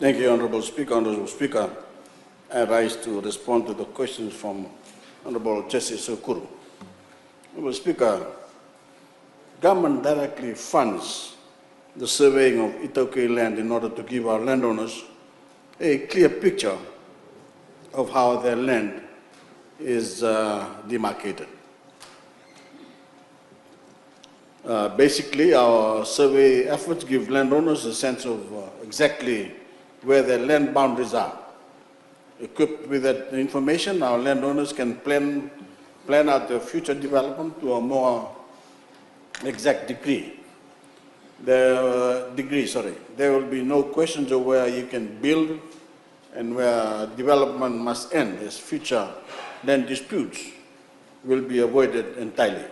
Thank you, Honourable Speaker. Honourable Speaker, I rise to respond to the questions from Honourable Jesse Sokuru. Honourable Speaker, government directly funds the surveying of iTaukei land in order to give our landowners a clear picture of how their land is demarcated. Basically, our survey efforts give landowners a sense of exactly where their land boundaries are. Equipped with that information, our landowners can plan out their future development to a more exact degree. There will be no questions of where you can build and where development must end, as future land disputes will be avoided entirely.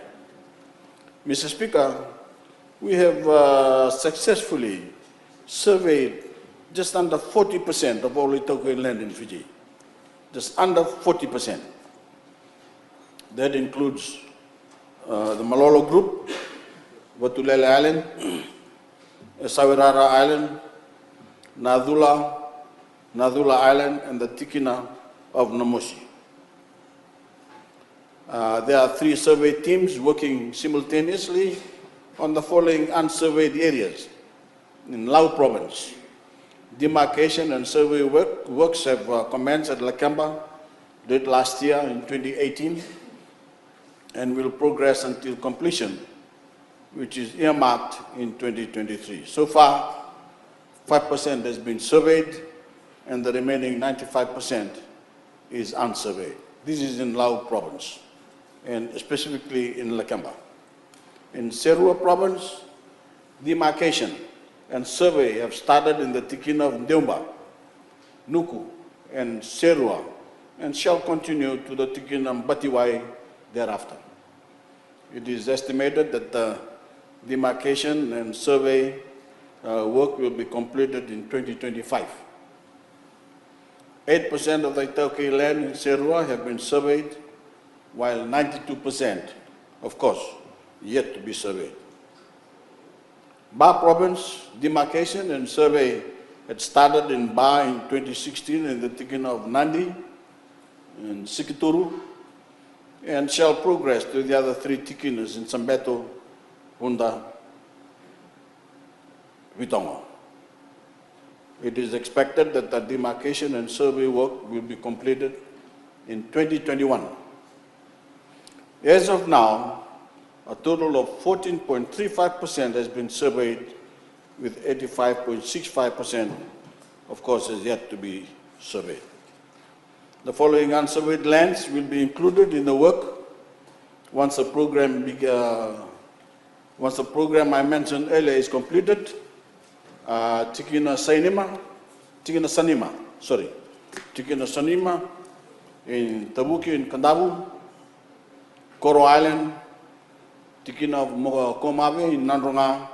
Mr. Speaker, we have successfully surveyed just under 40% of all iTaukei land in Fiji. Just under 40%. That includes the Malolo Group, Vatulele Island, Sawirara Island, Nadula Island, and the Tikina of Namosi. There are 3 survey teams working simultaneously on the following unsurveyed areas. In Lau Province, demarcation and survey works have commenced at Lakemba late last year in 2018 and will progress until completion, which is earmarked in 2023. So far, 5% has been surveyed and the remaining 95% is unsurveyed. This is in Lau Province and specifically in Lakemba. In Serua Province, demarcation and survey have started in the Tikina of Ndeumba, Nuku, and Serua, and shall continue to the Tikina Mbatiwai thereafter. It is estimated that the demarcation and survey work will be completed in 2025. 8% of the iTaukei land in Serua have been surveyed, while 92%, of course, yet to be surveyed. Ba Province, demarcation and survey had started in Ba in 2016 in the Tikina of Nandi and Sikituru, and shall progress to the other 3 Tikinas in Sambeto, Hunda, Vitonga. It is expected that the demarcation and survey work will be completed in 2021. As of now, a total of 14.35% has been surveyed, with 85.65%, of course, is yet to be surveyed. The following unsurveyed lands will be included in the work once the program I mentioned earlier is completed. Tikina Sanima in Tabuki in Kandavu, Koro Island, Tikina of Komave in Nandronga,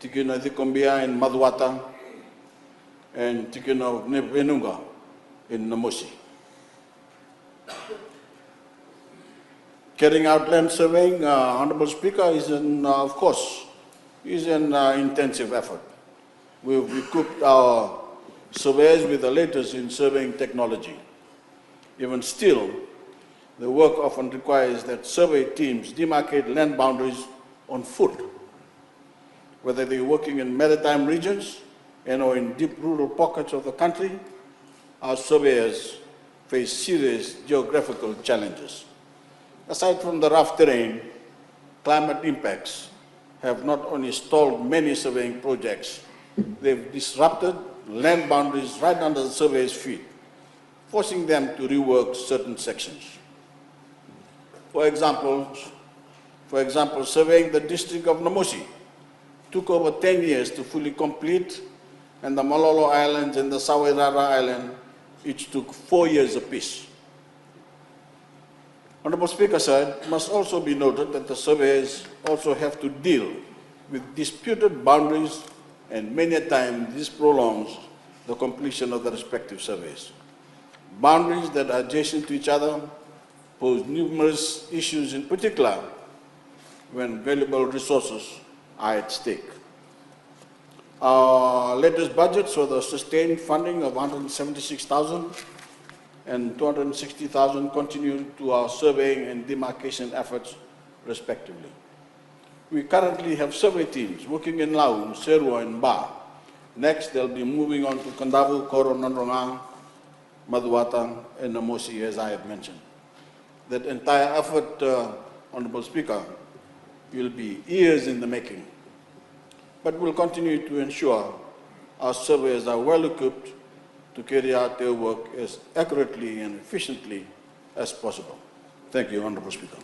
Tikina Dikombia in Maduata, and Tikina of Venunga in Namosi. Carrying out land surveying, Honourable Speaker, is an intensive effort. We've equipped our surveyors with the latest in surveying technology. Even still, the work often requires that survey teams demarcate land boundaries on foot, whether they're working in maritime regions or in deep rural pockets of the country. Our surveyors face serious geographical challenges. Aside from the rough terrain, climate impacts have not only stalled many surveying projects, they've disrupted land boundaries right under the surveyors' feet, forcing them to rework certain sections. For example, surveying the district of Namosi took over 10 years to fully complete, and the Malolo Islands and the Sawirara Island each took 4 years apiece. Honourable Speaker, sir, it must also be noted that the surveyors also have to deal with disputed boundaries, and many a time this prolongs the completion of the respective surveys. Boundaries that are adjacent to each other pose numerous issues, in particular when valuable resources are at stake. Our latest budget saw the sustained funding of 176,000 and 260,000 continue to our surveying and demarcation efforts, respectively. We currently have survey teams working in Lau, Serua, and Ba. Next, they'll be moving on to Kandavu, Koro, Nandronga, Maduatang, and Namosi, as I have mentioned. That entire effort, Honorable Speaker, will be years in the making, but we'll continue to ensure our surveyors are well equipped to carry out their work as accurately and efficiently as possible. Thank you, Honorable Speaker.